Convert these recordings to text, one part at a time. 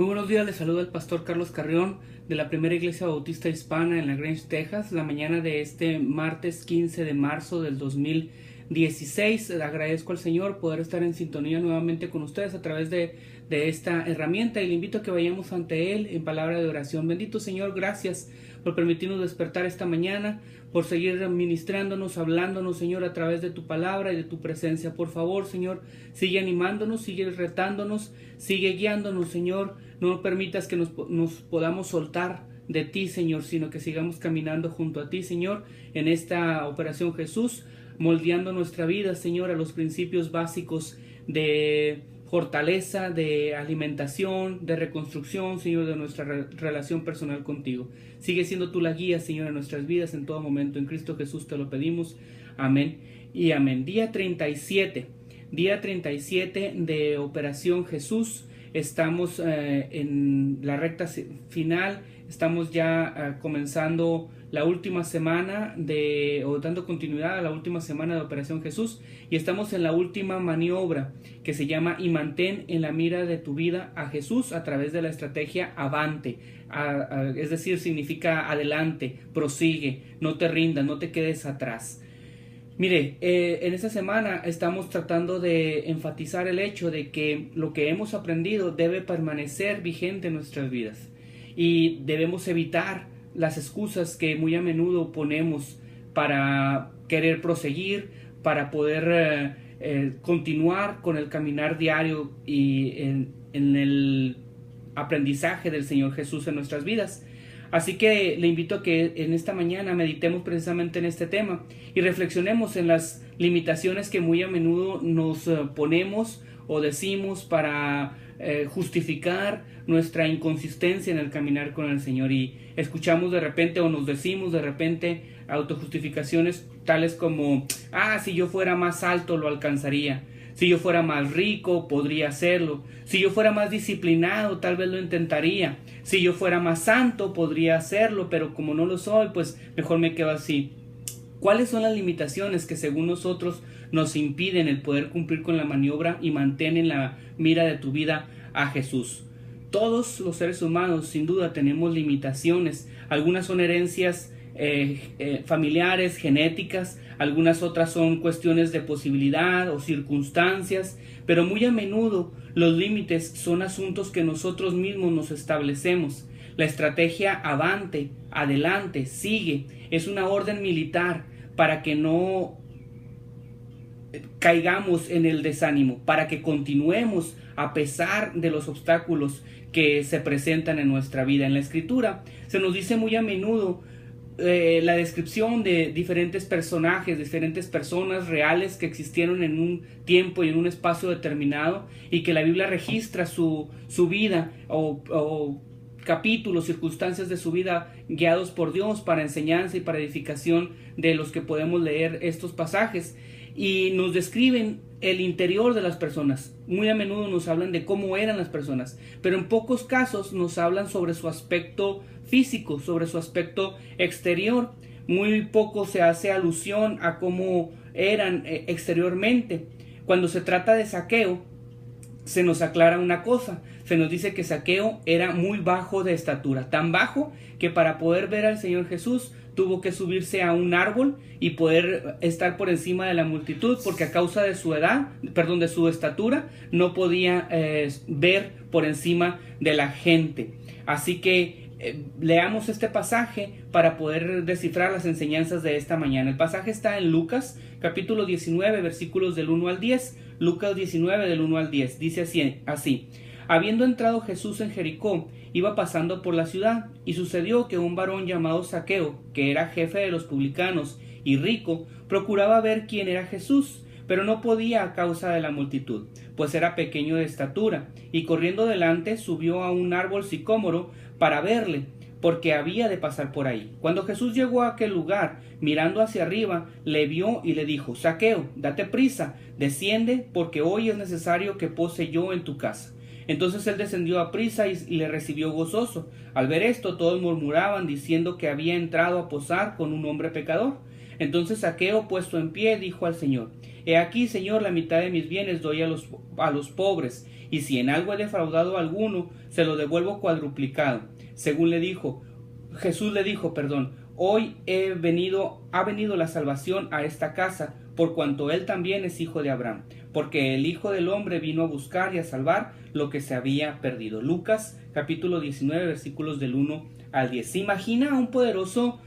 Muy buenos días, les saluda el pastor Carlos Carrión de la Primera Iglesia Bautista Hispana en La Grange, Texas, la mañana de este martes 15 de marzo del 2016. Agradezco al Señor poder estar en sintonía nuevamente con ustedes a través de esta herramienta y le invito a que vayamos ante Él en palabra de oración. Bendito Señor, gracias por permitirnos despertar esta mañana, por seguir ministrándonos, hablándonos, Señor, a través de tu palabra y de tu presencia. Por favor, Señor, sigue animándonos, sigue retándonos, sigue guiándonos, Señor. No permitas que nos podamos soltar de ti, Señor, sino que sigamos caminando junto a ti, Señor, en esta operación Jesús, moldeando nuestra vida, Señor, a los principios básicos de fortaleza, de alimentación, de reconstrucción, Señor, de nuestra relación personal contigo. Sigue siendo tú la guía, Señor, en nuestras vidas en todo momento. En Cristo Jesús te lo pedimos. Amén y amén. Día 37 de Operación Jesús. Estamos en la recta final. Estamos ya comenzando la última semana o dando continuidad a la última semana de Operación Jesús, y estamos en la última maniobra que se llama y mantén en la mira de tu vida a Jesús a través de la estrategia Avante, es decir, significa adelante, prosigue, no te rindas, no te quedes atrás. Mire, en esta semana estamos tratando de enfatizar el hecho de que lo que hemos aprendido debe permanecer vigente en nuestras vidas y debemos evitar las excusas que muy a menudo ponemos para querer proseguir, para poder continuar con el caminar diario y en el aprendizaje del Señor Jesús en nuestras vidas. Así que le invito a que en esta mañana meditemos precisamente en este tema y reflexionemos en las limitaciones que muy a menudo nos ponemos o decimos para justificar nuestra inconsistencia en el caminar con el Señor, y escuchamos de repente o nos decimos de repente autojustificaciones tales como: si yo fuera más alto lo alcanzaría, si yo fuera más rico podría hacerlo, si yo fuera más disciplinado tal vez lo intentaría, si yo fuera más santo podría hacerlo, pero como no lo soy, pues mejor me quedo así. ¿Cuáles son las limitaciones que según nosotros nos impiden el poder cumplir con la maniobra y mantener en la mira de tu vida a Jesús? Todos los seres humanos sin duda tenemos limitaciones. Algunas son herencias familiares, genéticas, algunas otras son cuestiones de posibilidad o circunstancias, pero muy a menudo los límites son asuntos que nosotros mismos nos establecemos. La estrategia Avante, adelante, sigue, es una orden militar para que no caigamos en el desánimo, para que continuemos a pesar de los obstáculos que se presentan en nuestra vida. En la Escritura se nos dice muy a menudo la descripción de diferentes personajes, diferentes personas reales que existieron en un tiempo y en un espacio determinado, y que la Biblia registra su vida o capítulos, circunstancias de su vida guiados por Dios para enseñanza y para edificación de los que podemos leer estos pasajes, y nos describen el interior de las personas. Muy a menudo nos hablan de cómo eran las personas, pero en pocos casos nos hablan sobre su aspecto físico, sobre su aspecto exterior. Muy poco se hace alusión a cómo eran exteriormente. Cuando se trata de Zaqueo, se nos aclara una cosa. Se nos dice que Zaqueo era muy bajo de estatura, tan bajo que para poder ver al Señor Jesús tuvo que subirse a un árbol y poder estar por encima de la multitud, porque a causa de su de su estatura, no podía ver por encima de la gente. Así que leamos este pasaje para poder descifrar las enseñanzas de esta mañana. El pasaje está en Lucas, capítulo 19, versículos del 1 al 10. Lucas 19, del 1 al 10. Dice así: Habiendo entrado Jesús en Jericó, iba pasando por la ciudad, y sucedió que un varón llamado Zaqueo, que era jefe de los publicanos y rico, procuraba ver quién era Jesús, pero no podía a causa de la multitud, pues era pequeño de estatura, y corriendo delante subió a un árbol sicómoro para verle, porque había de pasar por ahí. Cuando Jesús llegó a aquel lugar, mirando hacia arriba, le vio y le dijo: Zaqueo, date prisa, desciende, porque hoy es necesario que pose yo en tu casa. Entonces él descendió a prisa y le recibió gozoso. Al ver esto, todos murmuraban, diciendo que había entrado a posar con un hombre pecador. Entonces Zaqueo, puesto en pie, dijo al Señor: He aquí, Señor, la mitad de mis bienes doy a los pobres, y si en algo he defraudado a alguno, se lo devuelvo cuadruplicado. Jesús le dijo, hoy ha venido la salvación a esta casa, por cuanto él también es hijo de Abraham, porque el Hijo del Hombre vino a buscar y a salvar lo que se había perdido. Lucas capítulo 19 versículos del 1 al 10. ¿Se imagina a un poderoso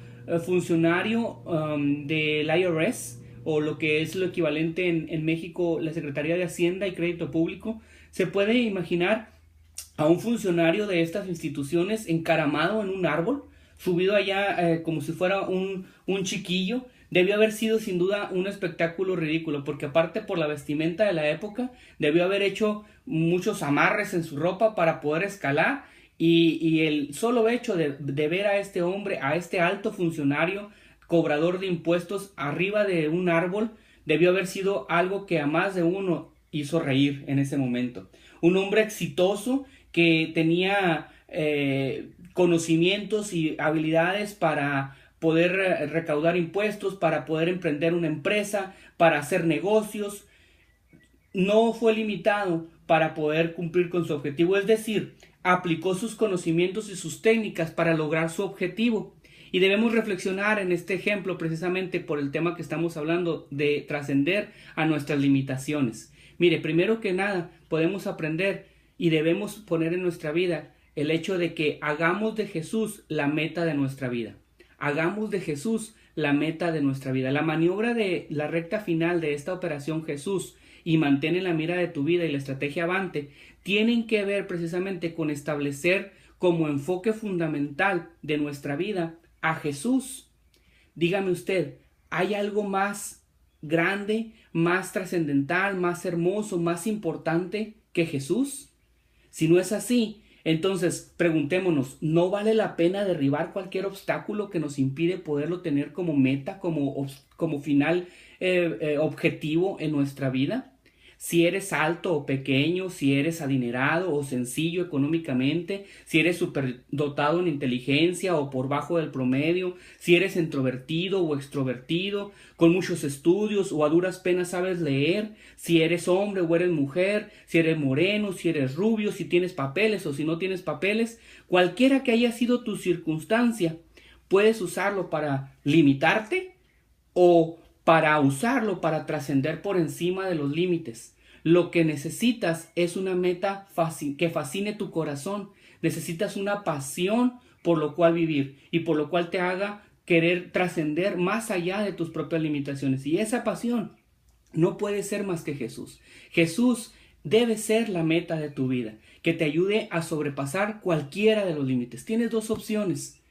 funcionario del IRS, o lo que es lo equivalente en México, la Secretaría de Hacienda y Crédito Público? Se puede imaginar a un funcionario de estas instituciones encaramado en un árbol, subido allá como si fuera un chiquillo. Debió haber sido sin duda un espectáculo ridículo, porque aparte por la vestimenta de la época, debió haber hecho muchos amarres en su ropa para poder escalar, y el solo hecho de ver a este hombre, a este alto funcionario, cobrador de impuestos, arriba de un árbol, debió haber sido algo que a más de uno hizo reír en ese momento. Un hombre exitoso que tenía conocimientos y habilidades para poder recaudar impuestos, para poder emprender una empresa, para hacer negocios. No fue limitado para poder cumplir con su objetivo, es decir, aplicó sus conocimientos y sus técnicas para lograr su objetivo. Y debemos reflexionar en este ejemplo precisamente por el tema que estamos hablando, de trascender a nuestras limitaciones. Mire, primero que nada, podemos aprender y debemos poner en nuestra vida el hecho de que hagamos de Jesús la meta de nuestra vida. Hagamos de Jesús la meta de nuestra vida. La maniobra de la recta final de esta operación Jesús y mantén en la mira de tu vida y la estrategia Avante tienen que ver precisamente con establecer como enfoque fundamental de nuestra vida a Jesús. Dígame usted, ¿hay algo más grande, más trascendental, más hermoso, más importante que Jesús? Si no es así, entonces preguntémonos, ¿no vale la pena derribar cualquier obstáculo que nos impide poderlo tener como meta, como final objetivo en nuestra vida? Si eres alto o pequeño, si eres adinerado o sencillo económicamente, si eres superdotado en inteligencia o por bajo del promedio, si eres introvertido o extrovertido, con muchos estudios o a duras penas sabes leer, si eres hombre o eres mujer, si eres moreno, si eres rubio, si tienes papeles o si no tienes papeles, cualquiera que haya sido tu circunstancia, puedes usarlo para limitarte o para usarlo para trascender por encima de los límites. Lo que necesitas es una meta que fascine tu corazón. Necesitas una pasión por lo cual vivir y por lo cual te haga querer trascender más allá de tus propias limitaciones. Y esa pasión no puede ser más que Jesús. Jesús debe ser la meta de tu vida, que te ayude a sobrepasar cualquiera de los límites. Tienes dos opciones.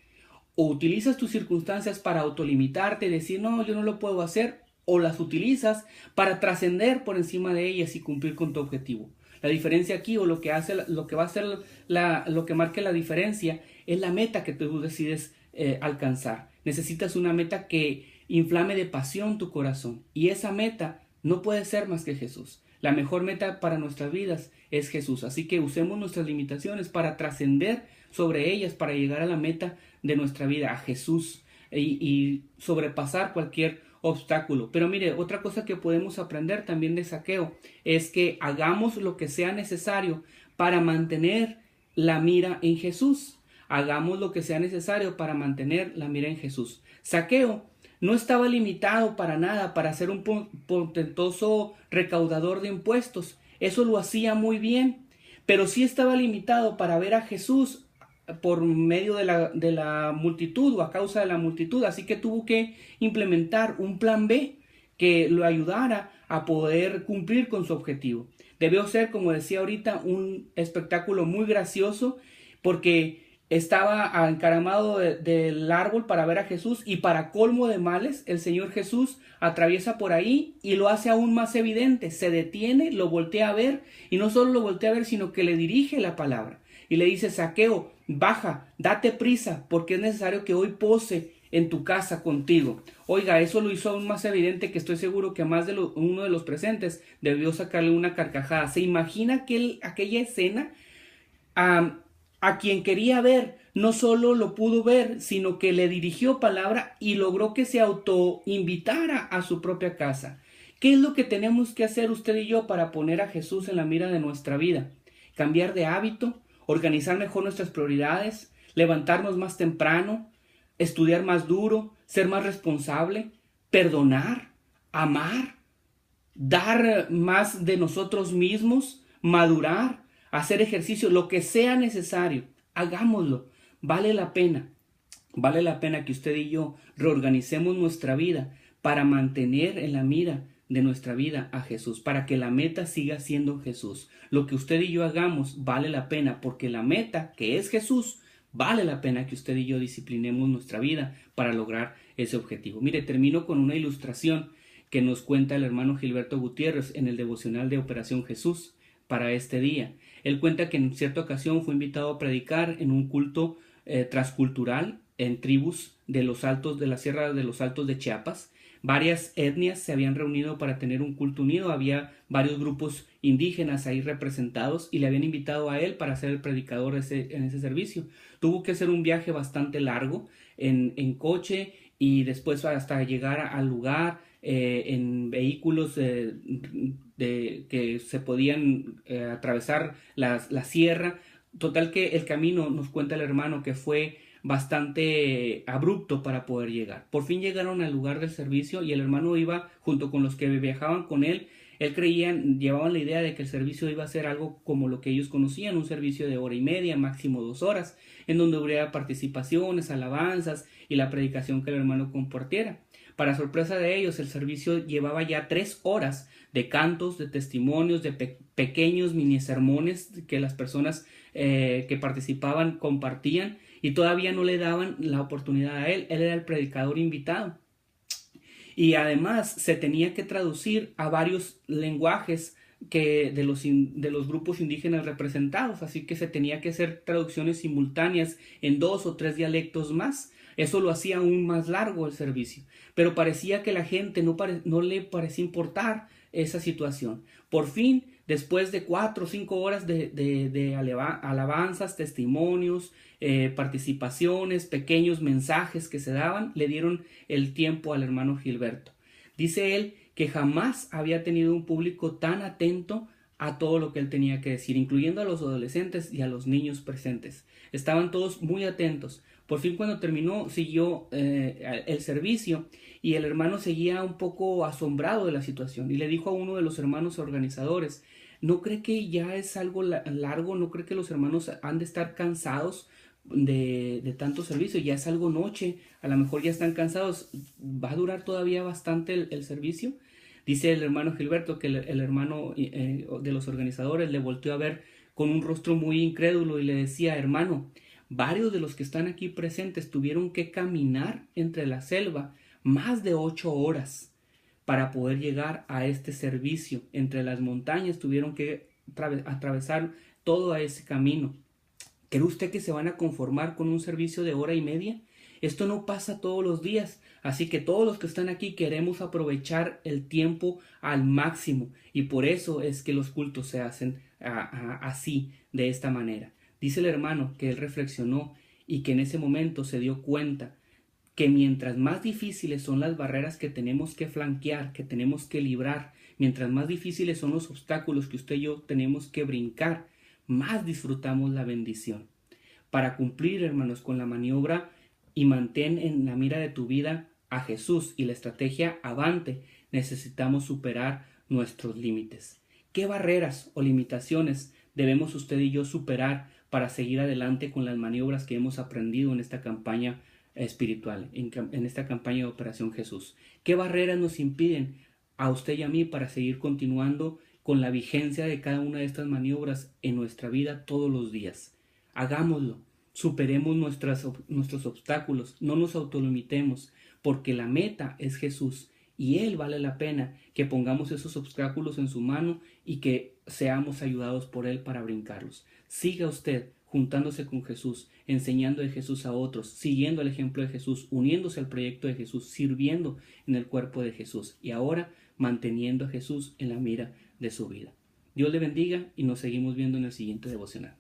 O utilizas tus circunstancias para autolimitarte y decir, no, yo no lo puedo hacer, o las utilizas para trascender por encima de ellas y cumplir con tu objetivo. La diferencia aquí, o lo que va a ser lo que marque la diferencia, es la meta que tú decides alcanzar. Necesitas una meta que inflame de pasión tu corazón, y esa meta no puede ser más que Jesús. La mejor meta para nuestras vidas es Jesús, así que usemos nuestras limitaciones para trascender sobre ellas, para llegar a la meta de nuestra vida, a Jesús, y sobrepasar cualquier obstáculo. Pero mire, otra cosa que podemos aprender también de Zaqueo es que hagamos lo que sea necesario para mantener la mira en Jesús. Hagamos lo que sea necesario para mantener la mira en Jesús. Zaqueo no estaba limitado para nada para ser un portentoso recaudador de impuestos. Eso lo hacía muy bien, pero sí estaba limitado para ver a Jesús por medio de la multitud, o a causa de la multitud. Así que tuvo que implementar un plan B que lo ayudara a poder cumplir con su objetivo. Debió ser, como decía ahorita, un espectáculo muy gracioso, porque estaba encaramado del árbol para ver a Jesús, y para colmo de males, el Señor Jesús atraviesa por ahí y lo hace aún más evidente. Se detiene, lo voltea a ver, y no solo lo voltea a ver, sino que le dirige la palabra y le dice: Zaqueo, baja, date prisa, porque es necesario que hoy pose en tu casa contigo. Oiga, eso lo hizo aún más evidente, que estoy seguro que más de uno de los presentes debió sacarle una carcajada. ¿Se imagina aquella escena? A quien quería ver no solo lo pudo ver, sino que le dirigió palabra y logró que se autoinvitara a su propia casa. ¿Qué es lo que tenemos que hacer usted y yo para poner a Jesús en la mira de nuestra vida? Cambiar de hábito, organizar mejor nuestras prioridades, levantarnos más temprano, estudiar más duro, ser más responsable, perdonar, amar, dar más de nosotros mismos, madurar, hacer ejercicio, lo que sea necesario, hagámoslo. Vale la pena. Vale la pena que usted y yo reorganicemos nuestra vida para mantener en la mira de nuestra vida a Jesús, para que la meta siga siendo Jesús. Lo que usted y yo hagamos vale la pena, porque la meta, que es Jesús, vale la pena que usted y yo disciplinemos nuestra vida para lograr ese objetivo. Mire, termino con una ilustración que nos cuenta el hermano Gilberto Gutiérrez en el devocional de Operación Jesús para este día. Él cuenta que en cierta ocasión fue invitado a predicar en un culto transcultural en tribus de los altos de la Sierra de los Altos de Chiapas. Varias etnias se habían reunido para tener un culto unido, había varios grupos indígenas ahí representados y le habían invitado a él para ser el predicador en ese servicio. Tuvo que hacer un viaje bastante largo en coche y después hasta llegar al lugar en vehículos que se podían atravesar la sierra. Total que el camino, nos cuenta el hermano, que fue bastante abrupto para poder llegar. Por fin llegaron al lugar del servicio y el hermano iba junto con los que viajaban con él. Llevaban la idea de que el servicio iba a ser algo como lo que ellos conocían, un servicio de 1 hora y media, máximo 2 horas, en donde hubiera participaciones, alabanzas y la predicación que el hermano compartiera. Para sorpresa de ellos, el servicio llevaba ya 3 horas de cantos, de testimonios, de pequeños mini sermones que las personas que participaban compartían, y todavía no le daban la oportunidad a él. Él era el predicador invitado. Y además se tenía que traducir a varios lenguajes de los grupos indígenas representados, así que se tenía que hacer traducciones simultáneas en 2 o 3 dialectos más. Eso lo hacía aún más largo el servicio, pero parecía que la gente no le parecía importar esa situación. Por fin, después de 4 o 5 horas de alabanzas, testimonios, participaciones, pequeños mensajes que se daban, le dieron el tiempo al hermano Gilberto. Dice él que jamás había tenido un público tan atento a todo lo que él tenía que decir, incluyendo a los adolescentes y a los niños presentes. Estaban todos muy atentos. Por fin, cuando terminó, siguió el servicio y el hermano seguía un poco asombrado de la situación y le dijo a uno de los hermanos organizadores: ¿no cree que ya es algo largo? ¿No cree que los hermanos han de estar cansados de tanto servicio? Ya es algo noche, a lo mejor ya están cansados. ¿Va a durar todavía bastante el servicio? Dice el hermano Gilberto que el hermano de los organizadores le volteó a ver con un rostro muy incrédulo y le decía: hermano, varios de los que están aquí presentes tuvieron que caminar entre la selva más de 8 horas para poder llegar a este servicio. Entre las montañas tuvieron que atravesar todo ese camino. ¿Cree usted que se van a conformar con un servicio de 1 hora y media? Esto no pasa todos los días, así que todos los que están aquí queremos aprovechar el tiempo al máximo, y por eso es que los cultos se hacen así, de esta manera. Dice el hermano que él reflexionó y que en ese momento se dio cuenta que mientras más difíciles son las barreras que tenemos que flanquear, que tenemos que librar, mientras más difíciles son los obstáculos que usted y yo tenemos que brincar, más disfrutamos la bendición. Para cumplir, hermanos, con la maniobra y mantén en la mira de tu vida a Jesús y la estrategia Avante, necesitamos superar nuestros límites. ¿Qué barreras o limitaciones debemos usted y yo superar para seguir adelante con las maniobras que hemos aprendido en esta campaña espiritual, en esta campaña de Operación Jesús? ¿Qué barreras nos impiden a usted y a mí para seguir continuando con la vigencia de cada una de estas maniobras en nuestra vida todos los días? Hagámoslo, superemos nuestros obstáculos, no nos autolimitemos, porque la meta es Jesús y Él vale la pena que pongamos esos obstáculos en su mano y que seamos ayudados por Él para brincarlos. Siga usted juntándose con Jesús, enseñando de Jesús a otros, siguiendo el ejemplo de Jesús, uniéndose al proyecto de Jesús, sirviendo en el cuerpo de Jesús y ahora manteniendo a Jesús en la mira de su vida. Dios le bendiga y nos seguimos viendo en el siguiente devocional.